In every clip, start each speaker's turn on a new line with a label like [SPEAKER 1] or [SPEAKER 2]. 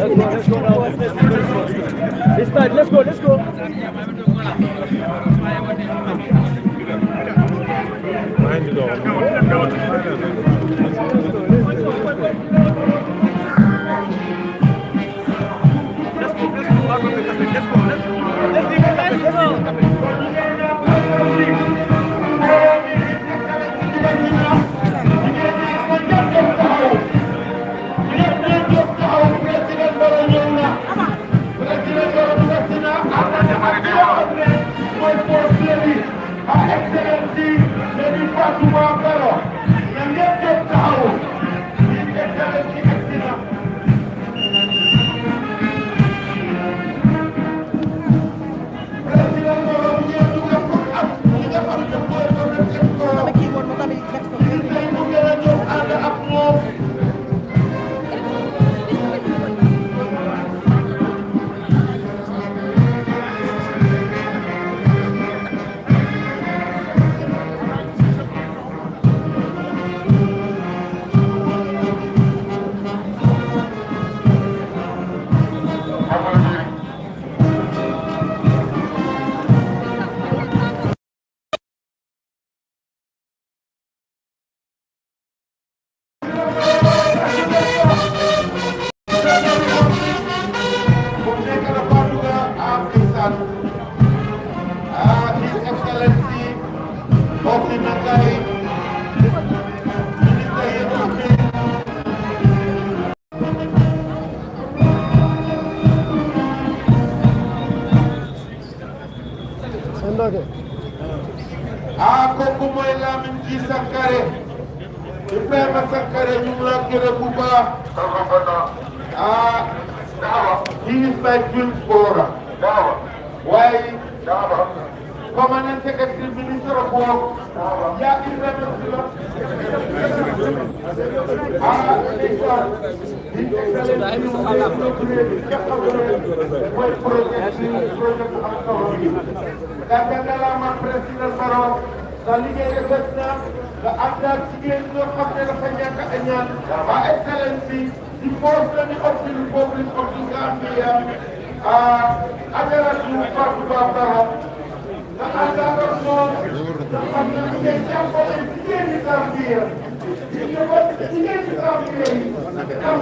[SPEAKER 1] Let's go now. Let's start. Let's go. Let's go. Behind the door.
[SPEAKER 2] kooku mooy Lamine ji Sankare Ibrahima Sankare ñu ngi la gërëm bu baax he is my twin brother waaye permanent secretary minister of works yaa Ibrahima Sila Katakanlah Presiden Barrow, kali ini kerana ada jigéen ñoo xam ne dafa ñàkk a ñaan Her Excellency di President of the Republic of the Gambia Ajaratu Fatou Barrow nga àndaat ak moom nga xam ne ngeen jàppale jigéen ñi Gambia jigéen ñi Gambia yi am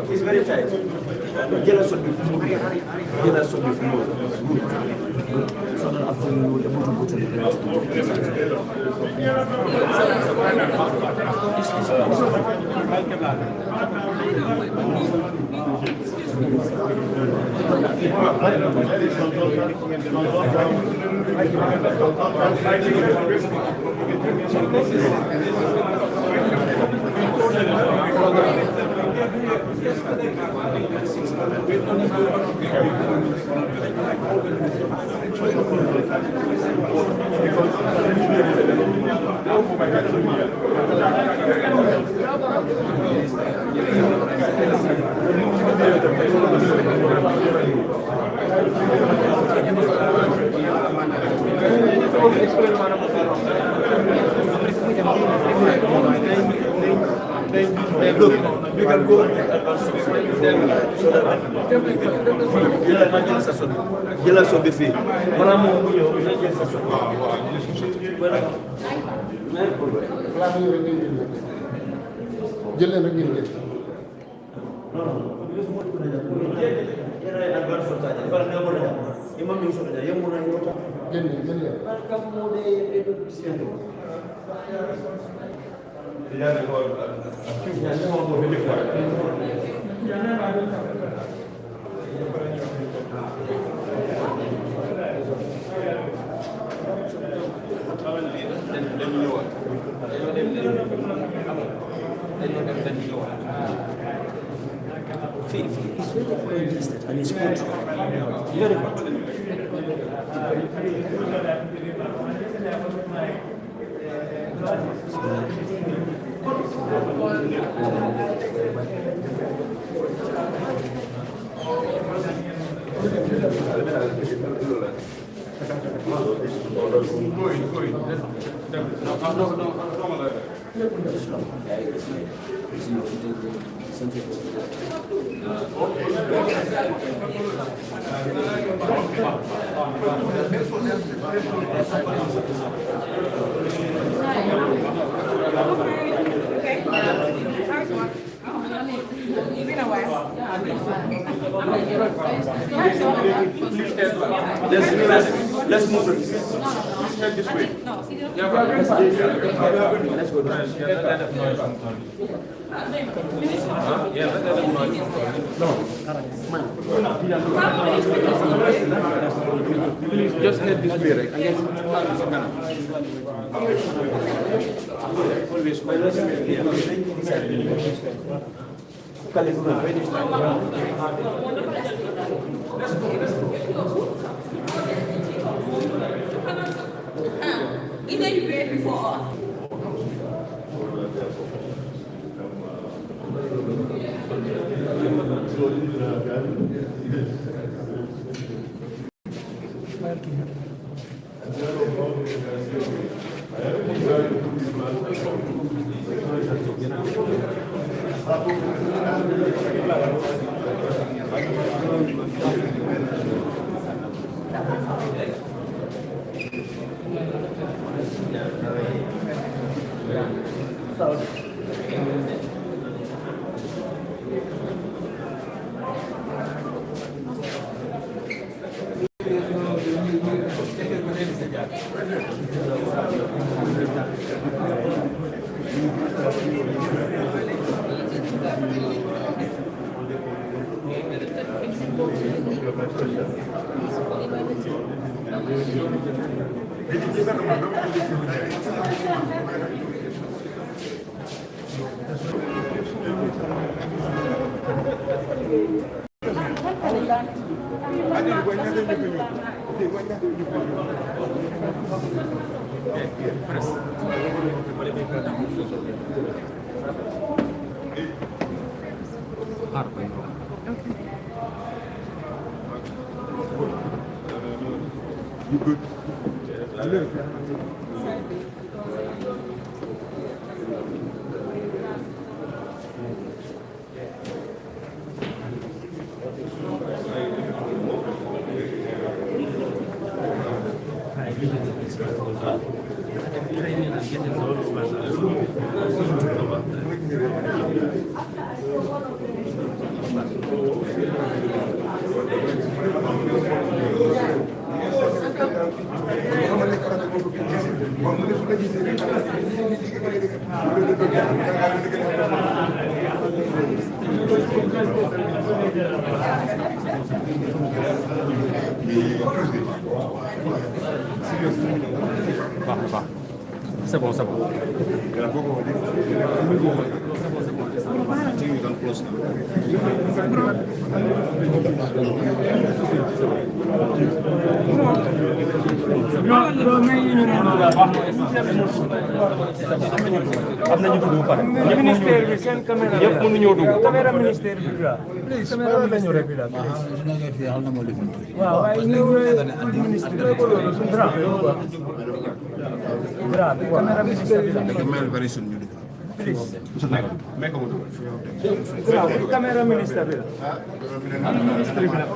[SPEAKER 1] It's very tight. Jealous of me. Jealous of me. So that after you will be able to go to the Look, you can go and take advance of so that jealous of the fee. It's very congested and it's good. Very good. Let's move it. This way. Let's go. Please just head this way, right?
[SPEAKER 3] Before.
[SPEAKER 2] Thank you. You good?
[SPEAKER 4] C'est bon, c'est bon. am nañu dugg ba pare.
[SPEAKER 5] ministère bi seen caméra
[SPEAKER 4] yëpp mënuñoo dugg.
[SPEAKER 5] caméra ministère bi la caméra lañu rek la waaw waaye ñu ministère ko loolu su dra caméra ministère bi la caméra ministère bi la ministère bi la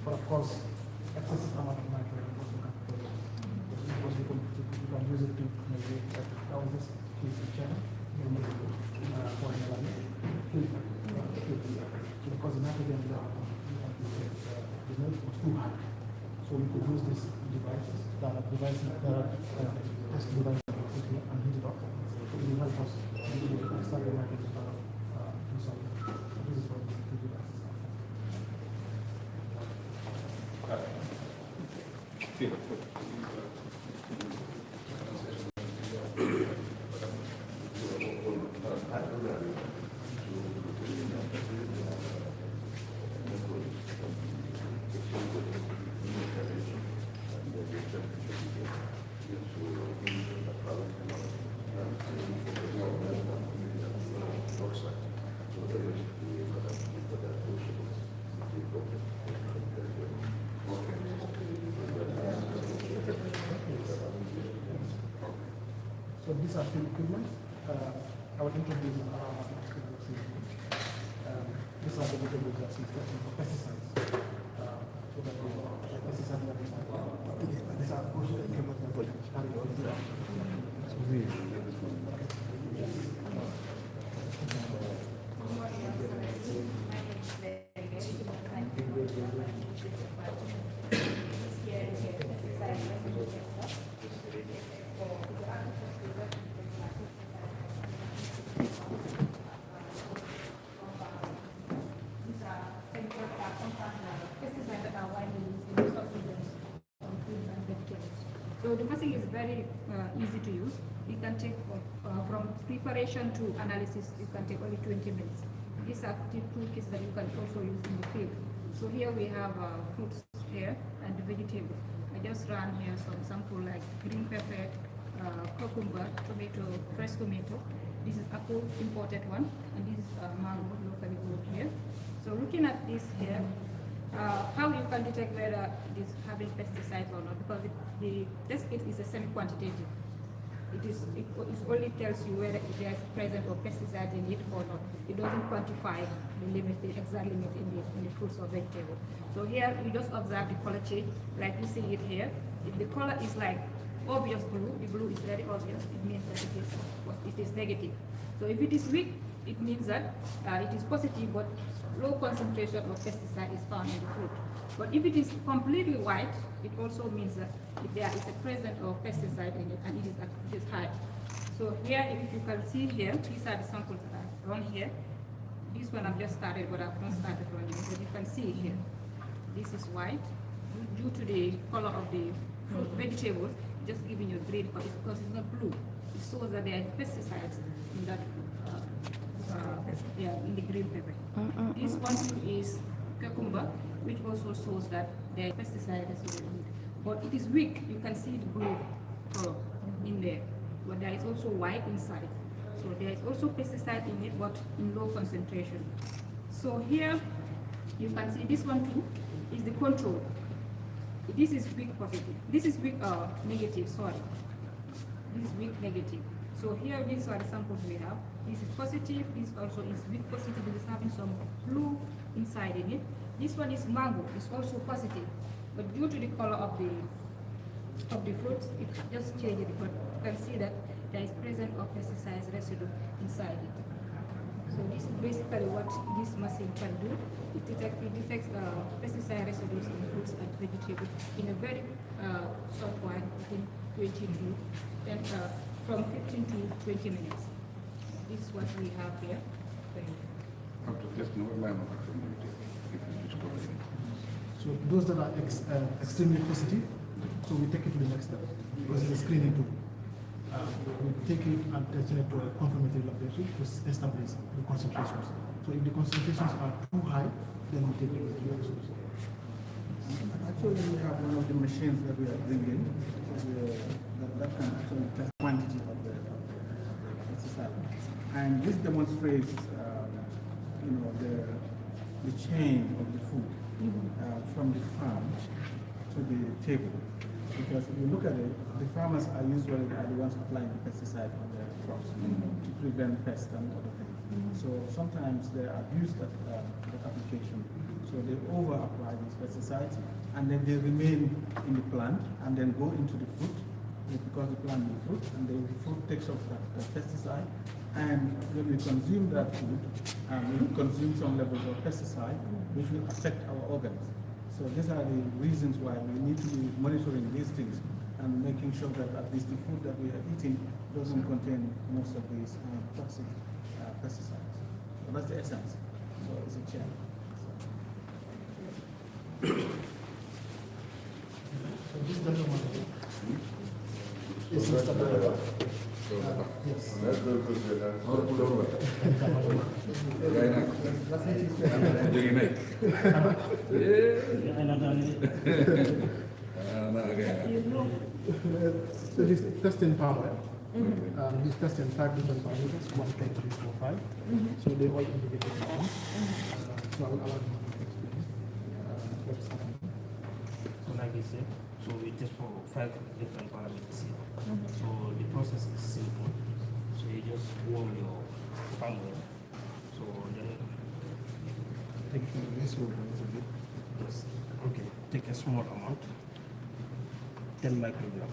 [SPEAKER 4] But of course, excessive amount of nitrogen also can because you can use it to maybe that was this case in China, for because the nitrogen the milk was too high. So we could use these devices test devices and heat it up. So it will help us extract the nitrogen out of the solid. So this is what the two devices are. So these are field equipment. I will introduce these are the vegetables that we use for pesticides. So that the pesticide levels are these are also the equipment that we carry on.
[SPEAKER 3] So the machine is very easy to use. It can take from preparation to analysis, it can take only 20 minutes. These are the toolkits that you can also use in the field. So here we have fruits here and the vegetables. I just ran here some sample like green pepper, cucumber, tomato, fresh tomato. This is apple, imported one, and this is mango, locally grown here. So looking at this here, how you can detect whether it is having pesticides or not, because the test kit is a semi-quantitative. It only tells you whether there is present or pesticide in it or not. It doesn't quantify the limit, the exact limit in the fruits or vegetables. So here we just observe the color change, like you see it here. If the color is like obvious blue, the blue is very obvious, it means that it is negative. So if it is weak, it means that it is positive, but low concentration of pesticide is found in the fruit. But if it is completely white, it also means that if there is a presence of pesticide in it and it is high. So here, if you can see here, these are the samples that I've run here. This one I've just started, but I've not started running. But you can see here, this is white. Due to the color of the fruit, vegetables, just giving you green because it's not blue. It shows that there are pesticides in that in the green pepper. This one is cucumber, which also shows that there are pesticides in it. But it is weak. You can see the blue color in there. But there is also white inside. So there is also pesticide in it, but in low concentration. So here you can see this one too is the control. This is weak positive. This is weak negative, sorry. This is weak negative. So here these are the samples we have. This is positive, this also is weak positive, it is having some blue inside in it. This one is mango, it's also positive. But due to the color of the fruits, it just changes it. But you can see that there is presence of pesticides residue inside it. So this is basically what this machine can do. It detects pesticide residues in fruits and vegetables in a very short while, within 20 to 10, from 15 to 20 minutes. This is what we have here.
[SPEAKER 4] So those that are extremely positive, so we take it to the next step because it's a screening tool. We take it and test it to a confirmatory laboratory to establish the concentrations. So if the concentrations are too high, then we take it to the results.
[SPEAKER 6] Actually, we have one of the machines that we are bringing that can actually test quantity of the pesticide. And And this demonstrates, you know, the chain of the food from the farm to the table. Because if you look at it, the farmers are usually the ones applying the pesticide on their crops to prevent pests and other things. So sometimes they abuse that application. So they over-apply these pesticides, and then they remain in the plant and then go into the fruit, because the plant needs fruit, and the fruit takes up that pesticide. And when we consume that food, we consume some levels of pesticide, which will affect our organs. So these are the reasons why we need to be monitoring these things and making sure that at least the food that we are eating doesn't contain most of these toxic pesticides. So that's the essence. So it's a chain.
[SPEAKER 4] So this gentleman is Mr. Bella. Yes. So he's testing palm oil. He's testing 5 different parameters, 1, 2, 3, 4, 5. So they all indicate one. So I will allow him to explain what's happening.
[SPEAKER 7] So like I said, so we test for 5 different parameters here. So the process is simple. So you just warm your palm oil. So then
[SPEAKER 4] Take it from this one a little bit.
[SPEAKER 7] just, okay, take a small amount, 10 microgram.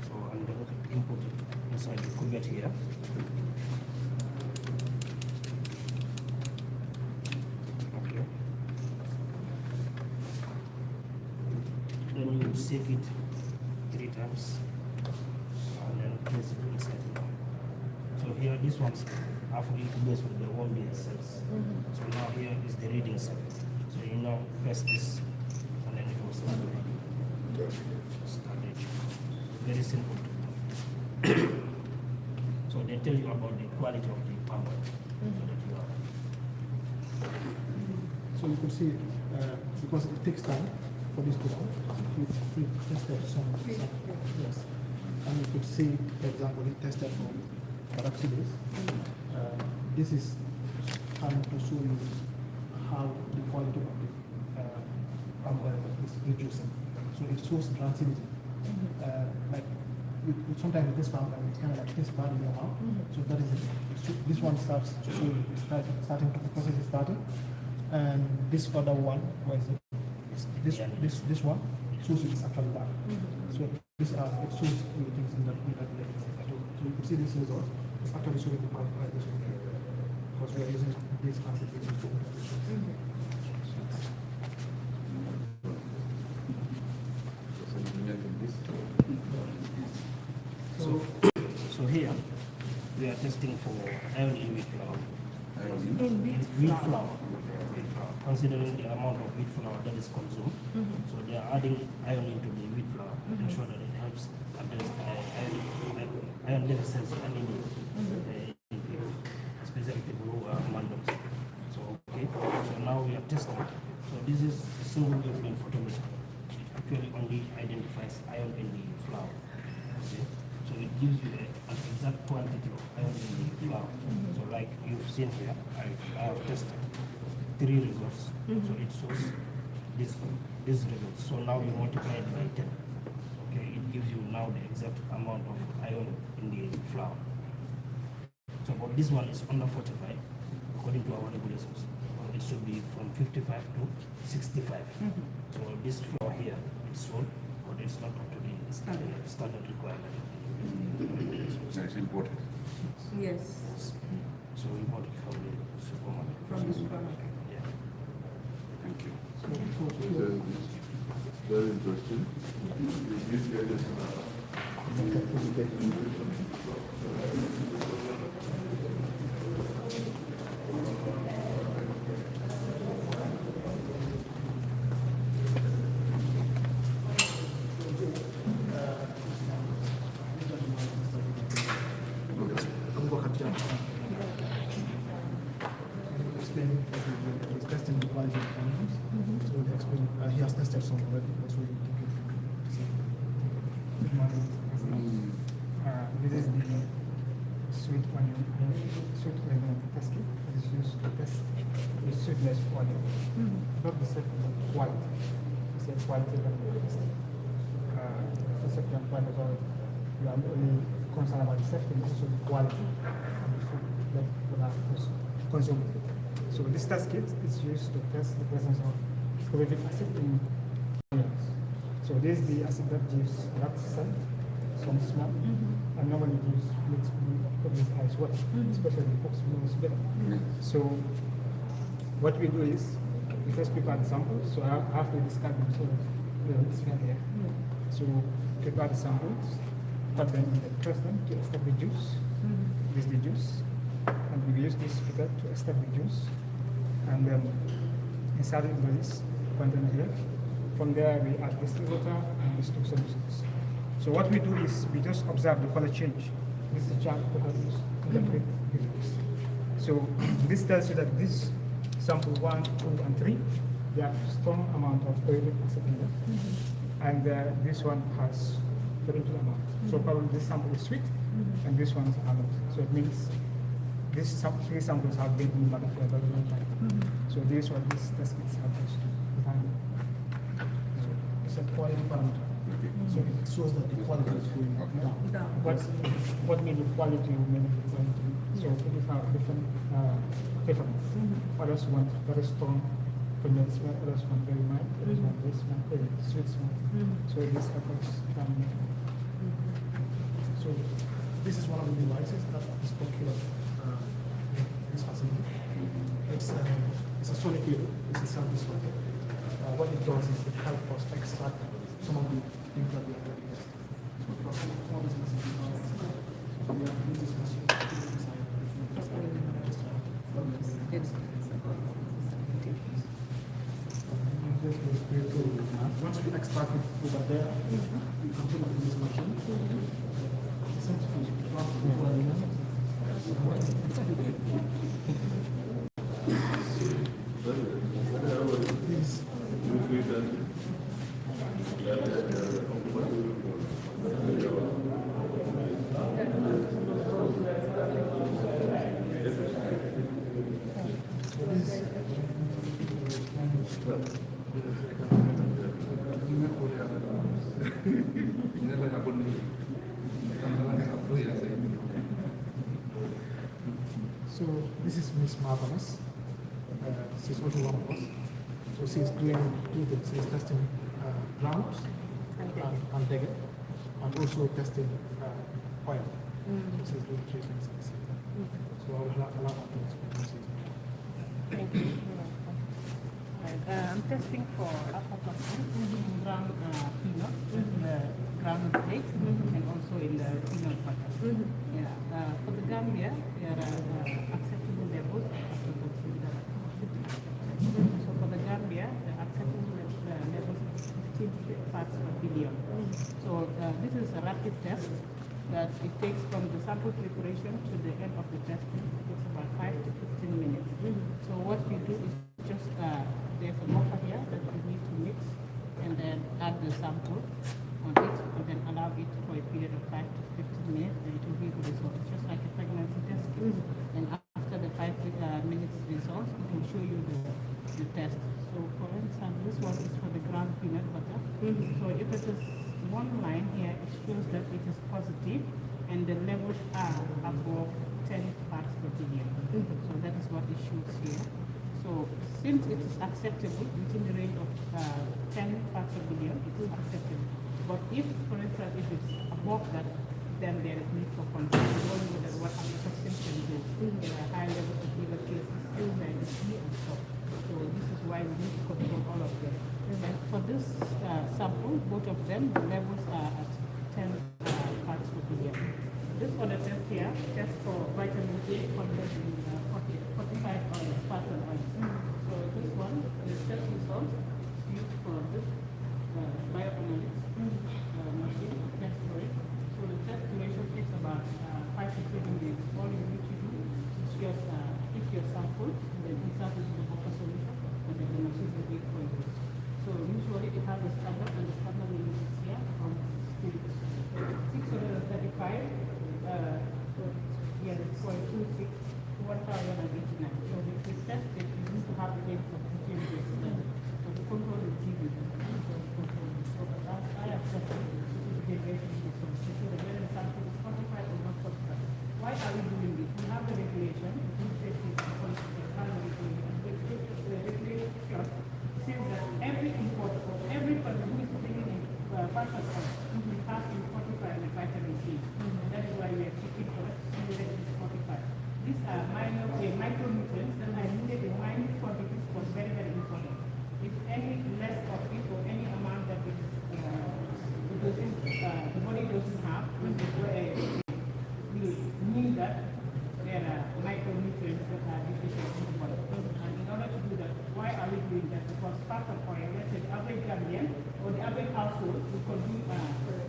[SPEAKER 7] So and then input it inside the cuvette here. Okay. Then you shake it 3 times and then place it inside the oil. So here this one's half based with the 1 billion cells. So now here is the reading cell. So you now press this and then it will start reading. Start reading. Very simple. So they tell you about the quality of the palm oil that you have.
[SPEAKER 4] So you could see, because it takes time for this to run, we tested some, yes. And you could see, for example, we tested for peroxidase. This is trying to show you how the quality of the palm oil is reducing. So it shows rancidity. Like sometimes with this palm oil, it's kind of like this bad in your mouth. So that is it. This one starts to show you it's starting to, the process is starting. And this other one, where is it? This one shows you it's actually bad. So this it shows you things in that level. So you can see this result. It's actually showing the palm oil is okay. Because we are using this acid to
[SPEAKER 7] So here we are testing for iron in wheat flour. Wheat flour. Considering the amount of wheat flour that is consumed, so they are adding iron into the wheat flour to ensure that it helps address iron deficiency anemia, especially people who are mothers. So okay, so now we are testing. So this is a single wavelength photometer. It actually only identifies iron in the flour. Okay, so it gives you an exact quantity of iron in the flour. So like you've seen here, I have tested 3 results. So it shows this result. So now you multiply it by 10. Okay, it gives you now the exact amount of iron in the flour. So but this one is under 45 according to our regulations. It should be from 55 to 65. So this flour here is sold, but it's not up to the standard requirement.
[SPEAKER 5] So it's important.
[SPEAKER 3] Yes,
[SPEAKER 7] So we bought it from the supermarket.
[SPEAKER 3] from the supermarket.
[SPEAKER 7] Yeah.
[SPEAKER 5] Thank you. Very interesting. This guy is,
[SPEAKER 4] He's testing the quality of the animals. So he explained, he has tested some already. That's why he took it. This is the
[SPEAKER 6] sweet onion test kit that is used to test the sweetness of onion. Not the second quality. It's a quality that we test. The second point is all we are only concerned about the safety, but also the quality of the food that people are consuming. So this test kit is used to test the presence of chlorhydric acid in onions. So this is the acid that gives that scent, some smell, and normally makes people's eyes wet, especially the folks who knows better. So what we do is we first prepare the samples. So I have to discard them so that it's not here. So prepare the samples, put them in the press them to extract the juice. This is the juice, and we use this speaker to extract the juice, and then inside into this container here. From there we add distilled water and these two solutions. So what we do is we just observe the color change. This is the chart that I use to interpret the juice. So this tells you that this sample 1, 2, and 3, they have strong amount of chlorhydric acid in them, and this one has very little amount. So probably this sample is sweet, and this one is not. So it means these three samples have been in the market for a very long time. So this is what these test kits have used to define.
[SPEAKER 4] So it's a quality parameter. So it shows that the quality is going down.
[SPEAKER 6] What means the quality will mean the quality. So people have different preference. Others want very strong pungent smell, others want very mild, others want very sweet smell. So this affects
[SPEAKER 4] So this is one of the devices that is procured in this facility. It's a sonic cable. It's a service one. What it does is it helps us extract some of the things that we are doing. So some of these machines so we have used this machine to put it inside the food inside the restaurant. Once we extract it over there, we can put it in this machine. So this is Miss Marvelous. She's also one of us. So she's doing two things. She's testing grounds and degger, and also testing oil. So she's doing three things at the same time. So I will allow her to explain.
[SPEAKER 8] Thank you. I'm testing for aflatoxin, ground peanut, ground flakes, and also in the peanut butter. Yeah. For the Gambia, there are acceptable levels of aflatoxin. So for the Gambia, the acceptable levels is 15 parts per billion. So this is a rapid test that it takes from the sample preparation to the end of the testing. It takes about 5 to 15 minutes. So what we do is just there's a buffer here that we need to mix and then add the sample on it and then allow it for a period of 5 to 15 minutes and it will give the result. It's just like a pregnancy test kit. And after the 5 minutes results, it will show you the test. So for instance, this one is for the ground peanut butter. So if it is one line here, it shows that it is positive and the levels are above 10 parts per billion. So that is what it shows here. So since it is acceptable within the range of 10 parts per billion, it is acceptable. But if, for instance, if it's above that, then there is need for concern. We don't know that what aflatoxin can do. There are high levels of liver cases, diabetes, and stuff. So this is why we need to control all of them. And for this sample, both of them, the levels are at 10 parts per billion. This other test here, test for vitamin A content in 45 oils, fats and oils. So this one, the test results is used for this bioanalytics machine test for it. So the test duration takes about 5 to 7 days. All you need to do is just pick your sample and then insert it in the buffer solution and then the machine will wait for you. So usually it has a standard and the standard limit is here from 635. Yes, 0.26 to 1,089. So if we test it, we need to have the data for 15 days. So the control will give you the control. So I have tested it. This is the derivation. So the whether the sample is 45 or not 45. Why are we doing this? We have the regulation, the safety policy, the regulation says that every importer or every person who is bringing in partial oil has to be 45 with vitamin C. And that is why we are checking for it, and the rest is 45. These are micronutrients that are needed in minute quantities was very, very important. If any less of it or any amount that it is, the body doesn't have, we mean that there are micronutrients that are deficient in the body. And in order to do that, why are we doing that? Because parts of oil, let's say the average Gambian or the average household will consume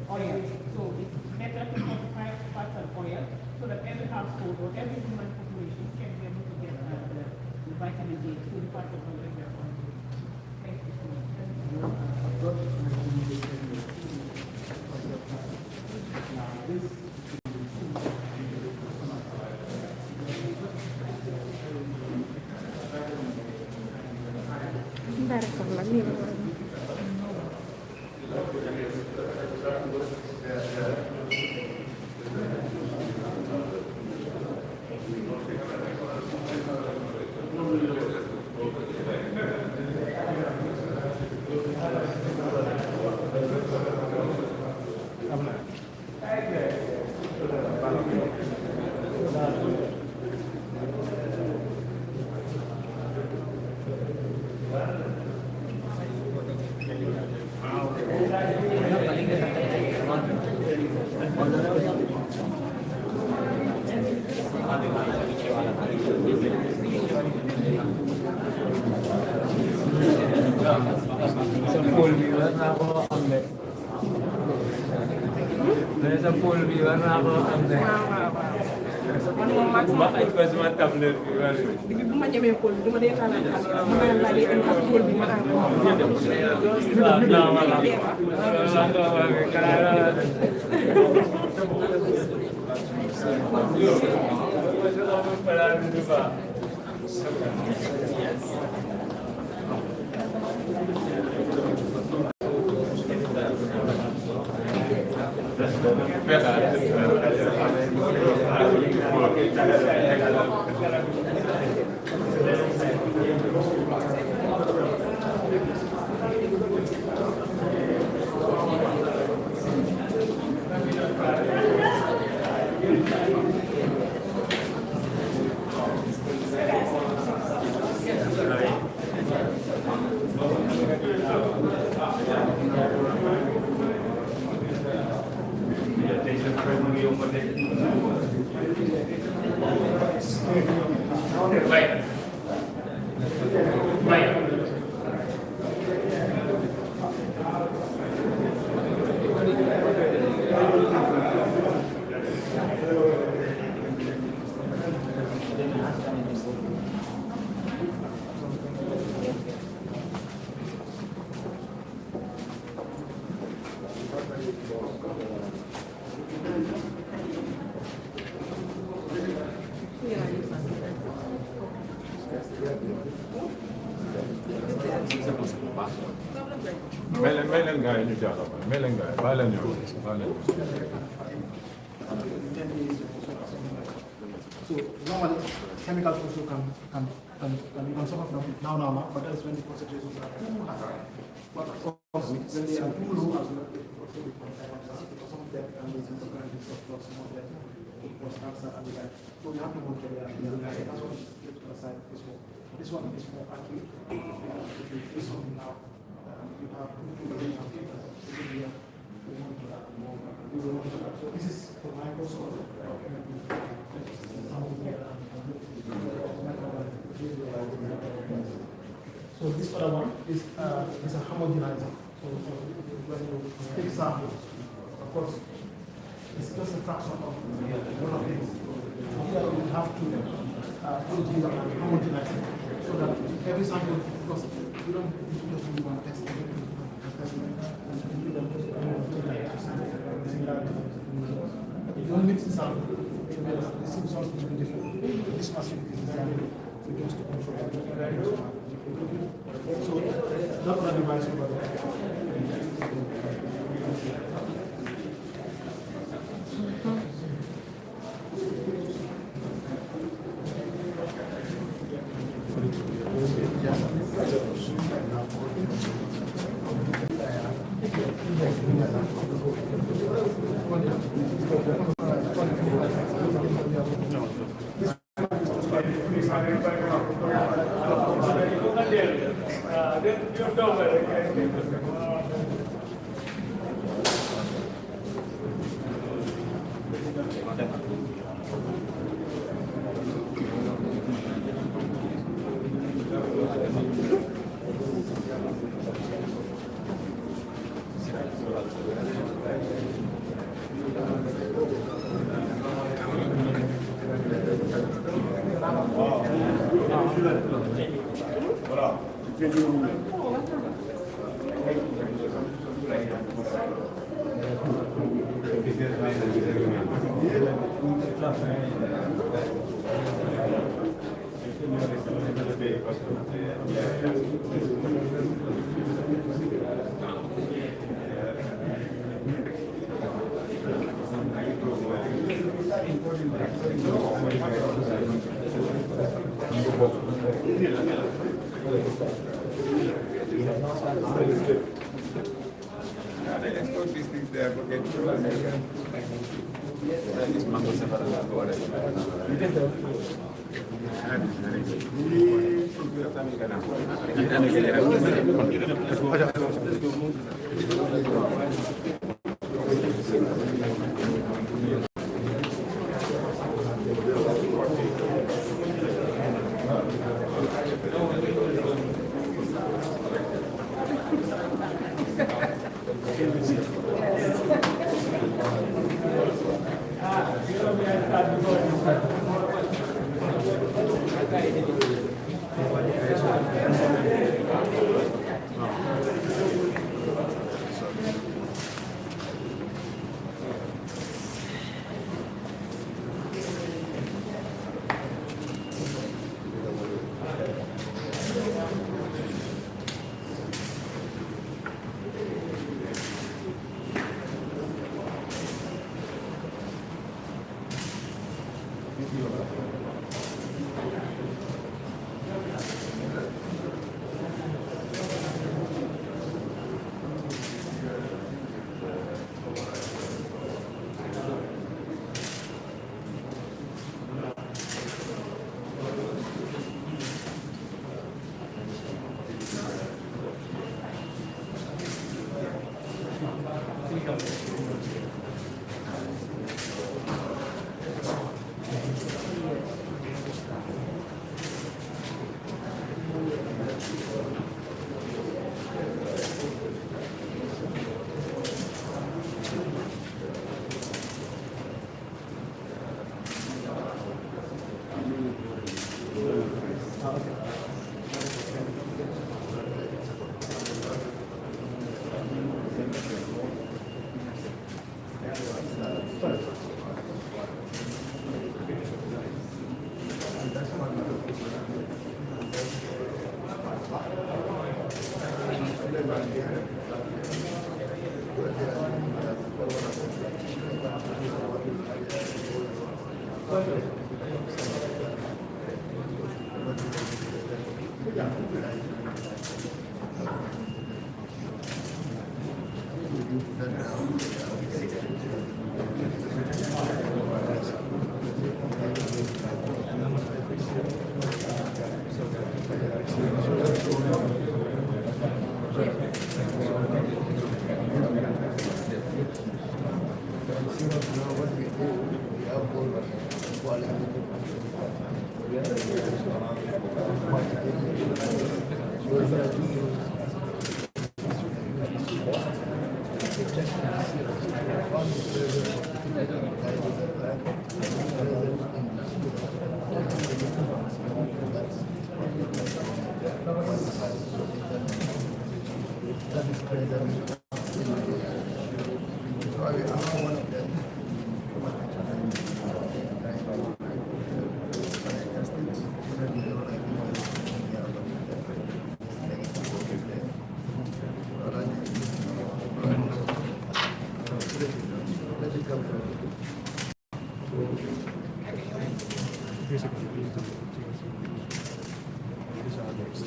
[SPEAKER 8] oil. So it's better to fortify parts of oil so that every household or every human population can be able to get the vitamin D through the parts of oil that we are consuming. Thank you so much.
[SPEAKER 9] Director lagi.
[SPEAKER 5] Sa pool viewer na ako ang bakit ko sa tablet viewer.
[SPEAKER 9] Di bu ma ñëmé pool duma dé xala ma la di en ak pool bi ma am.
[SPEAKER 5] Mailan guy ñu jàll ba mailan guy bàyyi leen ñëw
[SPEAKER 4] So normally chemicals also can on some of them now, but that's when the concentrations are too high. But also when they are too low as well, also become because some of them can be some kind of surplus, some of them cause cancer and the like. So we have to monitor that. That's what is kept to the side. This one is more accurate. If you do something now, you have so this is for Microsoft. So this other one is a homogenizer. So when you take samples, of course, it's just a fraction of one of these. Here you have to put it here and homogenize it so that every sample, because you don't just do one test. You don't mix the sample. This seems all to be different. This facility is designed to just to control it. So not randomized over there.
[SPEAKER 10] They export these things there, forget this mango separate go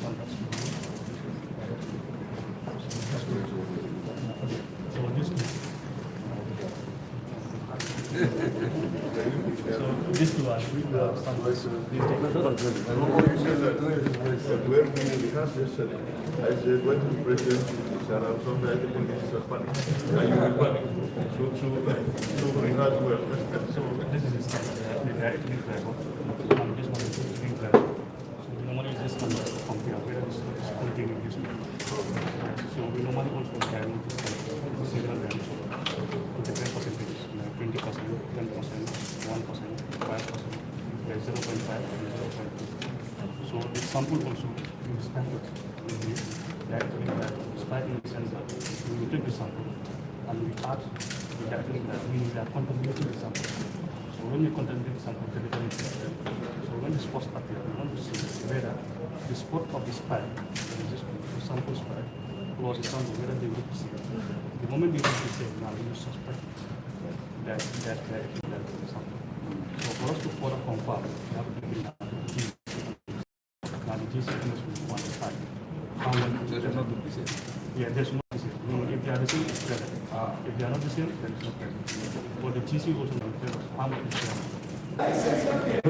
[SPEAKER 7] samples. So this these two are samples.
[SPEAKER 5] Where do you have this? I said, what is president? Somewhere the police are panic. Are you will panic? So we have well.
[SPEAKER 7] So this is the directly driver, and this one is the green driver. So we normally use this one to compare whether this is pointing in this one. So we normally also compare with this signal values to different percentages, like 20%, 10%, 1%, 5%, there's 0.5 and 0.2. So this sample also we spend it with this directly that spike in the sensor. We will take the sample and we add directly that we are contaminating the sample. So when you contaminate the sample, the data is different. So when the spots appear, we want to see whether the spot of the spike, this sample spike, plus the sample, whether they look the same. The moment they look the same, now you suspect that the sample. So for us to further confirm, we have to do the GC. Now the GC is we quantify how many.
[SPEAKER 10] There's not the same.
[SPEAKER 7] Yeah, there's no the same. If they are the same, it's present. If they are not the same, then it's not present. But the GC also will tell us how much is present.